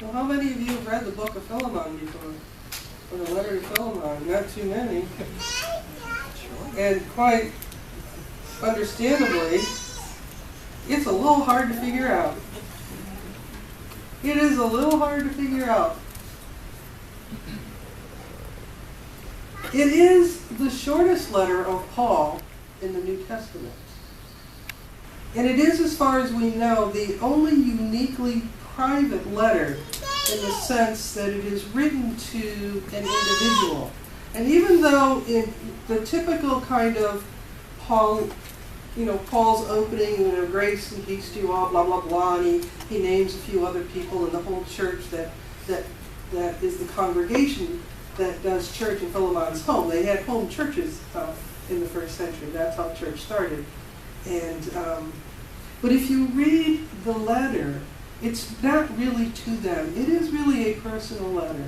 Well, how many of you have read the book of Philemon before? Or the letter to Philemon? Not too many. And quite understandably, it's a little hard to figure out. It is a little hard to figure out. It is the shortest letter of Paul in the New Testament. And it is, as far as we know, the only uniquely private letter in the sense that it is written to an individual. And even though in the typical kind of Paul's opening, grace and peace to you all, blah, blah, blah, and he names a few other people in the whole church that is the congregation that does church in Philemon's home. They had home churches in the first century. That's how church started. And but if you read the letter, it's not really to them. It is really a personal letter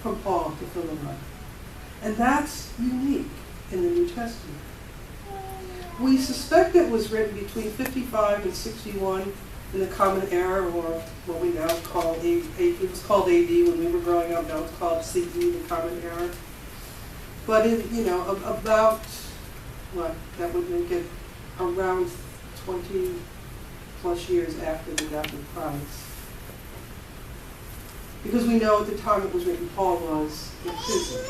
from Paul to Philemon. And that's unique in the New Testament. We suspect it was written between 55 and 61 in the Common Era, or what we now call it was called AD when we were growing up. Now it's called CE, the Common Era. But about what that would make it around 20 plus years after the death of Christ. Because we know at the time it was written, Paul was in prison.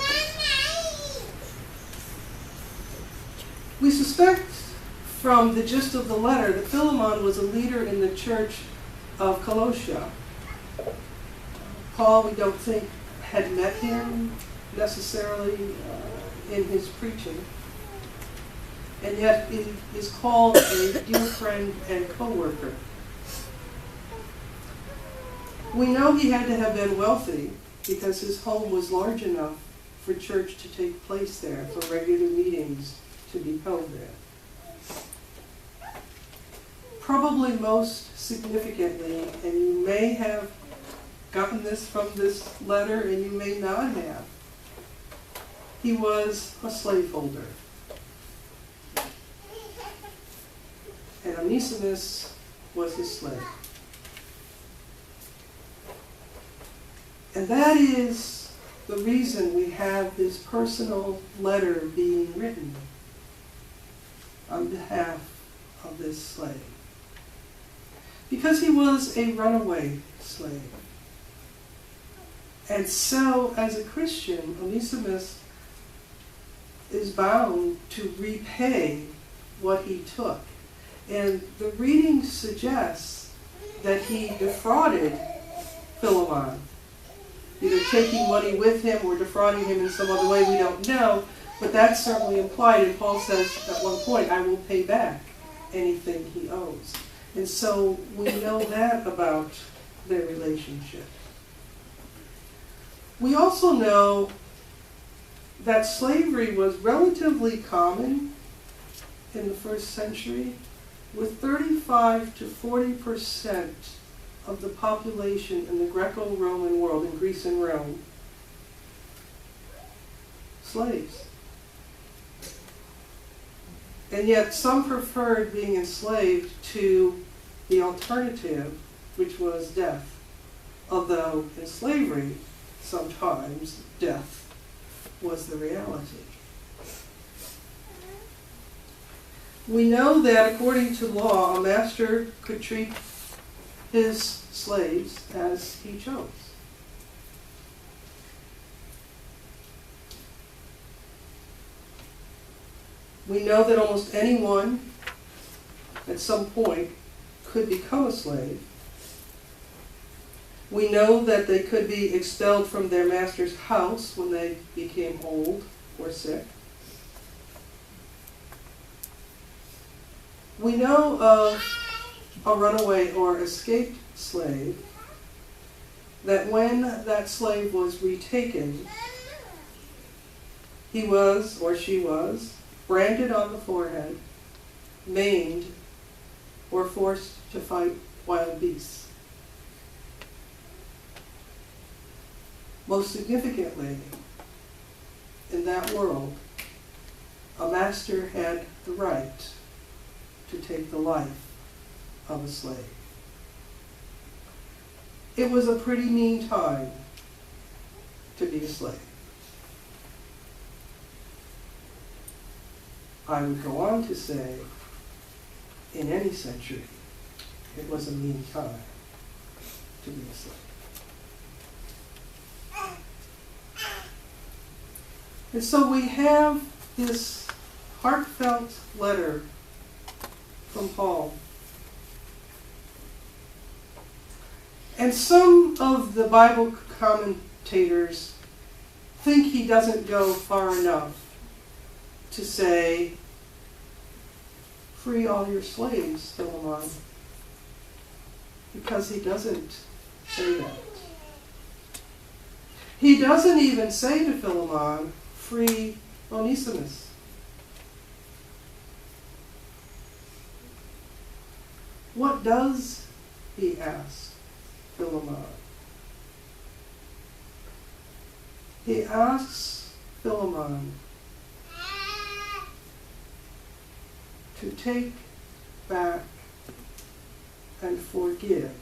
We suspect from the gist of the letter that Philemon was a leader in the church of Colossia. Paul, we don't think, had met him necessarily in his preaching. And yet he is called a dear friend and co-worker. We know he had to have been wealthy because his home was large enough for church to take place there, for regular meetings to be held there. Probably most significantly, and you may have gotten this from this letter and you may not have, he was a slaveholder. And Onesimus was his slave. And that is the reason we have this personal letter being written on behalf of this slave. Because he was a runaway slave. And so, as a Christian, Onesimus is bound to repay what he took. And the reading suggests that he defrauded Philemon, either taking money with him or defrauding him in some other way, we don't know, but that's certainly implied, and Paul says at one point, I will pay back anything he owes. And so we know that about their relationship. We also know that slavery was relatively common in the first century, with 35 to 40% of the population in the Greco-Roman world, in Greece and Rome, slaves. And yet some preferred being enslaved to the alternative, which was death. Although in slavery, sometimes death was the reality. We know that according to law, a master could treat his slaves as he chose. We know that almost anyone at some point could become a slave. We know that they could be expelled from their master's house when they became old or sick. We know of a runaway or escaped slave that when that slave was retaken, he was, or she was, branded on the forehead, maimed, or forced to fight wild beasts. Most significantly, in that world, a master had the right to take the life of a slave. it was a pretty mean time to be a slave. I would go on to say, in any century, it was a mean time to be a slave. And so we have this heartfelt letter from Paul. And some of the Bible commentators think he doesn't go far enough to say, free all your slaves, Philemon, because he doesn't say that. He doesn't even say to Philemon, free Onesimus. What does he ask Philemon? He asks Philemon to take back and forgive,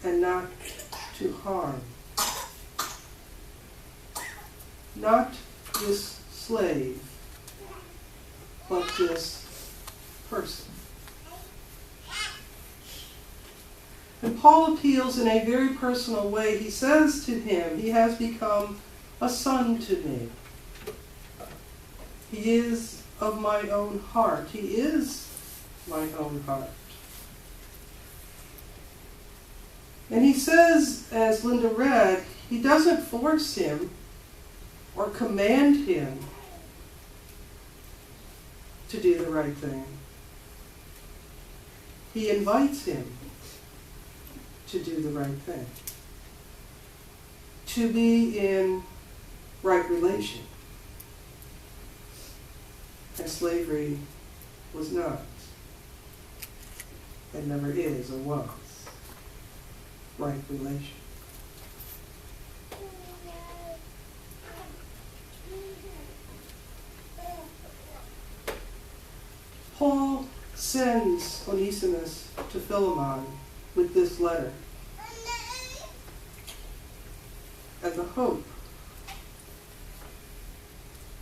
and not to harm. Not this slave, but this person. And Paul appeals in a very personal way. He says to him, he has become a son to me. He is of my own heart. He is my own heart. And he says, as Linda read, he doesn't force him or command him to do the right thing. He invites him to do the right thing, to be in right relation. And slavery was not, and never is or was, right relation. Paul sends Onesimus to Philemon with this letter and the hope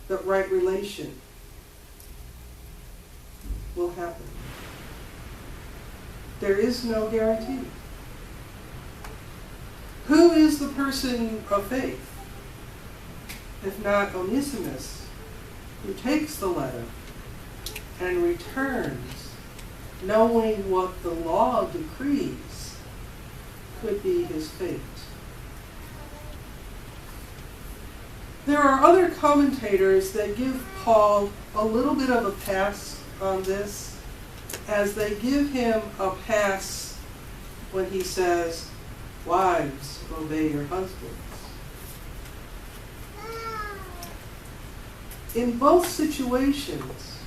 that right relation will happen. There is no guarantee. Who is the person of faith, if not Onesimus, who takes the letter and returns, knowing what the law decrees could be his fate? There are other commentators that give Paul a little bit of a pass on this, as they give him a pass when he says, wives, obey your husbands. In both situations,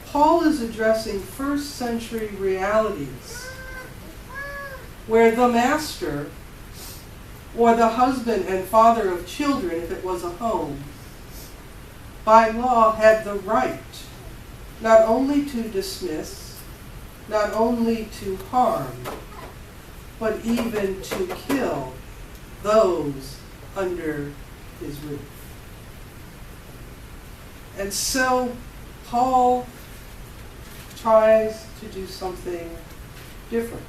Paul is addressing first century realities where the master, or the husband and father of children, if it was a home, by law had the right not only to dismiss, not only to harm, but even to kill those under his roof. And so Paul tries to do something different.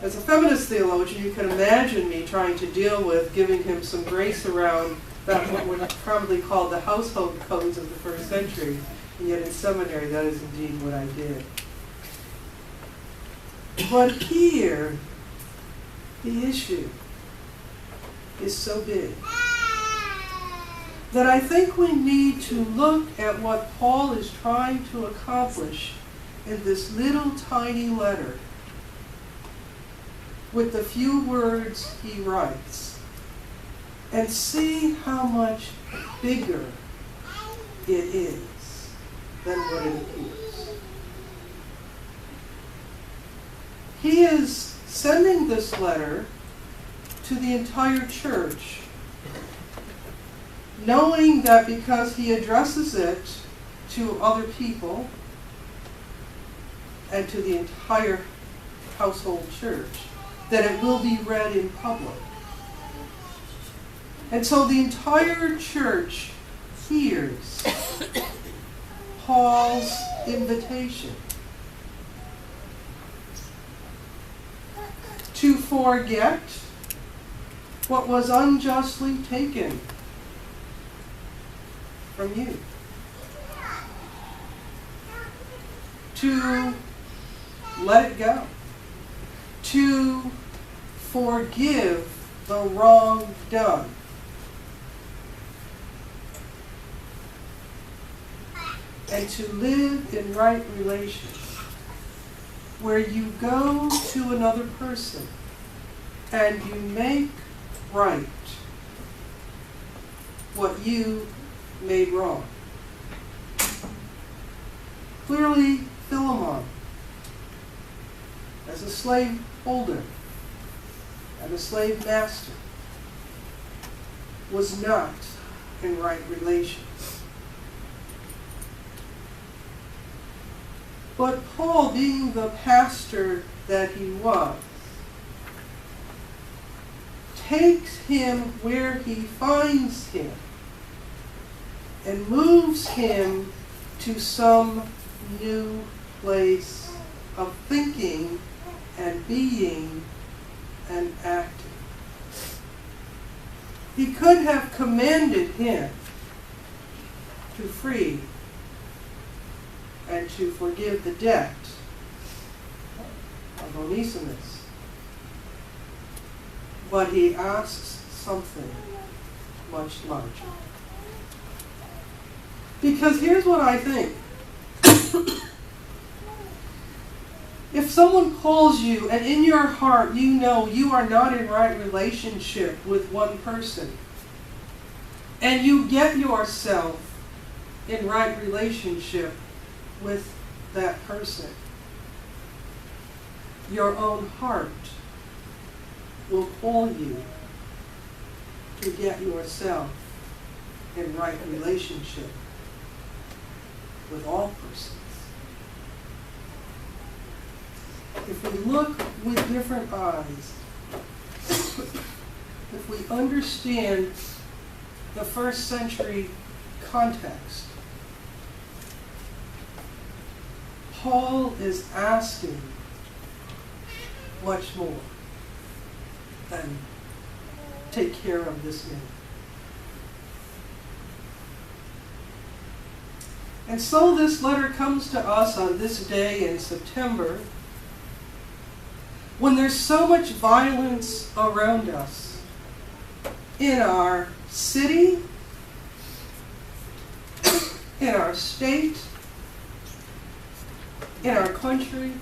As a feminist theologian, you can imagine me trying to deal with giving him some grace around that what would probably call the household codes of the first century, and yet in seminary that is indeed what I did. But here, the issue is so big that I think we need to look at what Paul is trying to accomplish in this little tiny letter with the few words he writes, and see how much bigger it is than what it appears. He is sending this letter to the entire church, knowing that because he addresses it to other people, and to the entire household church, that it will be read in public. And so the entire church hears Paul's invitation to forget what was unjustly taken from you, to let it go, to forgive the wrong done, and to live in right relations, where you go to another person and you make right what you made wrong. Clearly, Philemon, as a slave holder and a slave master, was not in right relations. But Paul, being the pastor that he was, takes him where he finds him and moves him to some new place of thinking and being and acting. He could have commanded him to free and to forgive the debt of Onesimus. But he asks something much larger. Because here's what I think. If someone calls you and in your heart you know you are not in right relationship with one person, and you get yourself in right relationship with that person, your own heart will call you to get yourself in right relationship with all persons. If we look with different eyes, if we understand the first century context, Paul is asking much more than take care of this man. And so this letter comes to us on this day in September, when there's so much violence around us in our city, in our state, in our country,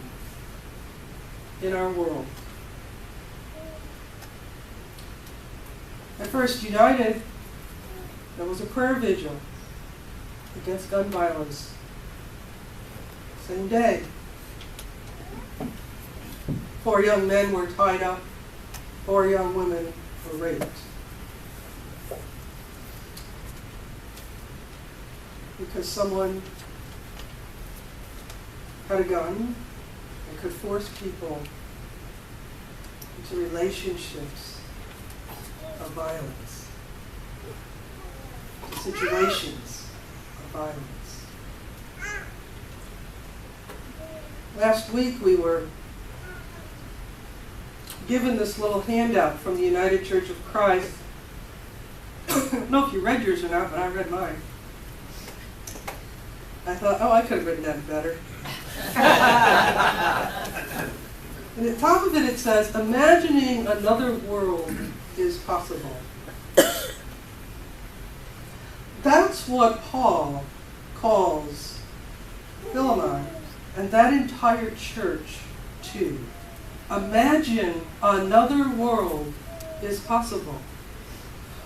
in our world. At First United, there was a prayer vigil against gun violence. Same day. 4 young men were tied up, 4 young women were raped. Because someone had a gun and could force people into relationships of violence, to situations of violence. Last week we were given this little handout from the United Church of Christ. I don't know if you read yours or not, but I read mine. I thought, oh, I could have written that better. And at the top of it, it says, imagining another world is possible. That's what Paul calls Philemon and that entire church too. Imagine another world is possible.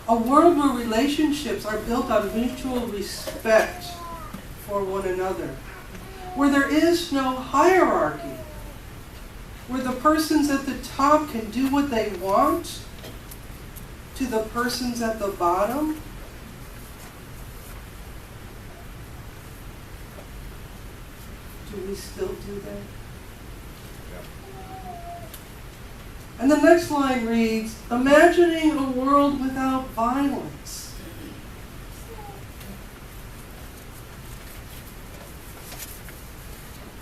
A world where relationships are built on mutual respect for one another. Where there is no hierarchy. Where the persons at the top can do what they want to the persons at the bottom. Do we still do that? And the next line reads, imagining a world without violence.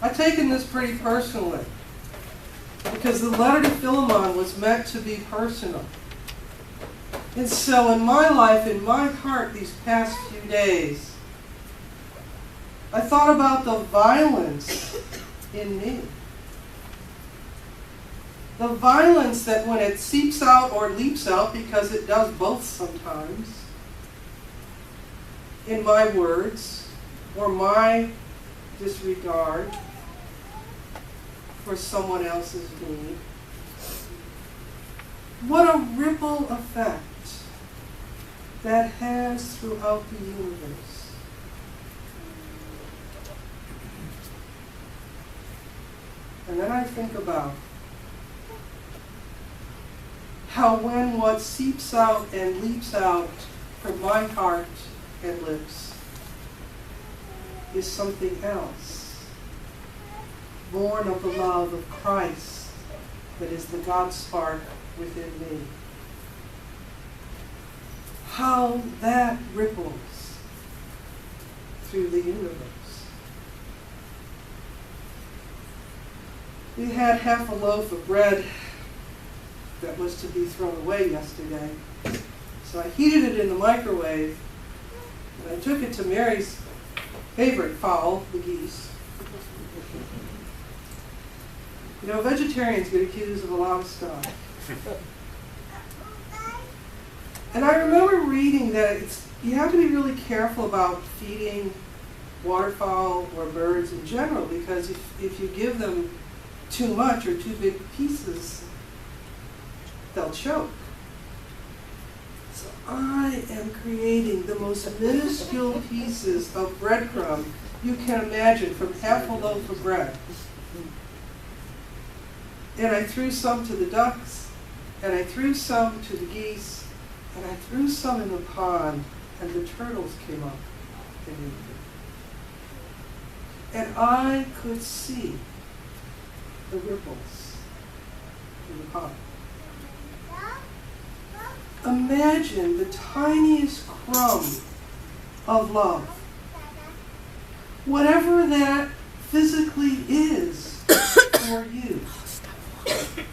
I've taken this pretty personally because the letter to Philemon was meant to be personal. And so in my life, in my heart, these past few days, I thought about the violence in me. The violence that when it seeps out or leaps out, because it does both sometimes, in my words or my disregard for someone else's need. What a ripple effect that has throughout the universe. And then I think about how when what seeps out and leaps out from my heart and lips is something else, born of the love of Christ that is the God spark within me. How that ripples through the universe. We had half a loaf of bread that was to be thrown away yesterday. So I heated it in the microwave, and I took it to Mary's favorite fowl, the geese. You know, vegetarians get accused of a lot of stuff. And I remember reading that you have to be really careful about feeding waterfowl or birds in general, because if you give them too much or too big pieces, they'll choke. So I am creating the most minuscule pieces of breadcrumb you can imagine from half a loaf of bread. And I threw some to the ducks, and I threw some to the geese, and I threw some in the pond, and the turtles came up and ate it. And I could see the ripples in the pond. Imagine the tiniest crumb of love. Whatever that physically is for you.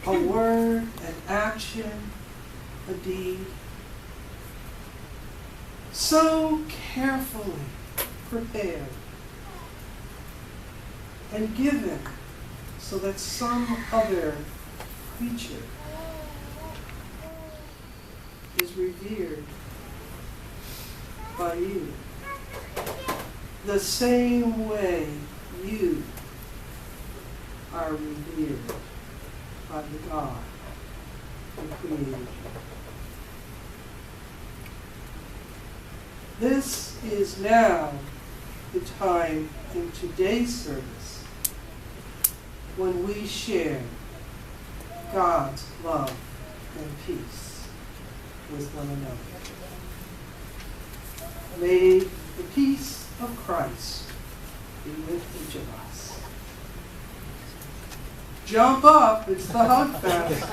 A word, an action, a deed. So carefully prepared and given so that some other creature is revered by you the same way you are revered by the God who created you. This is now the time in today's service when we share God's love and peace with one another. May the peace of Christ be with each of us. Jump up, it's the hug fest.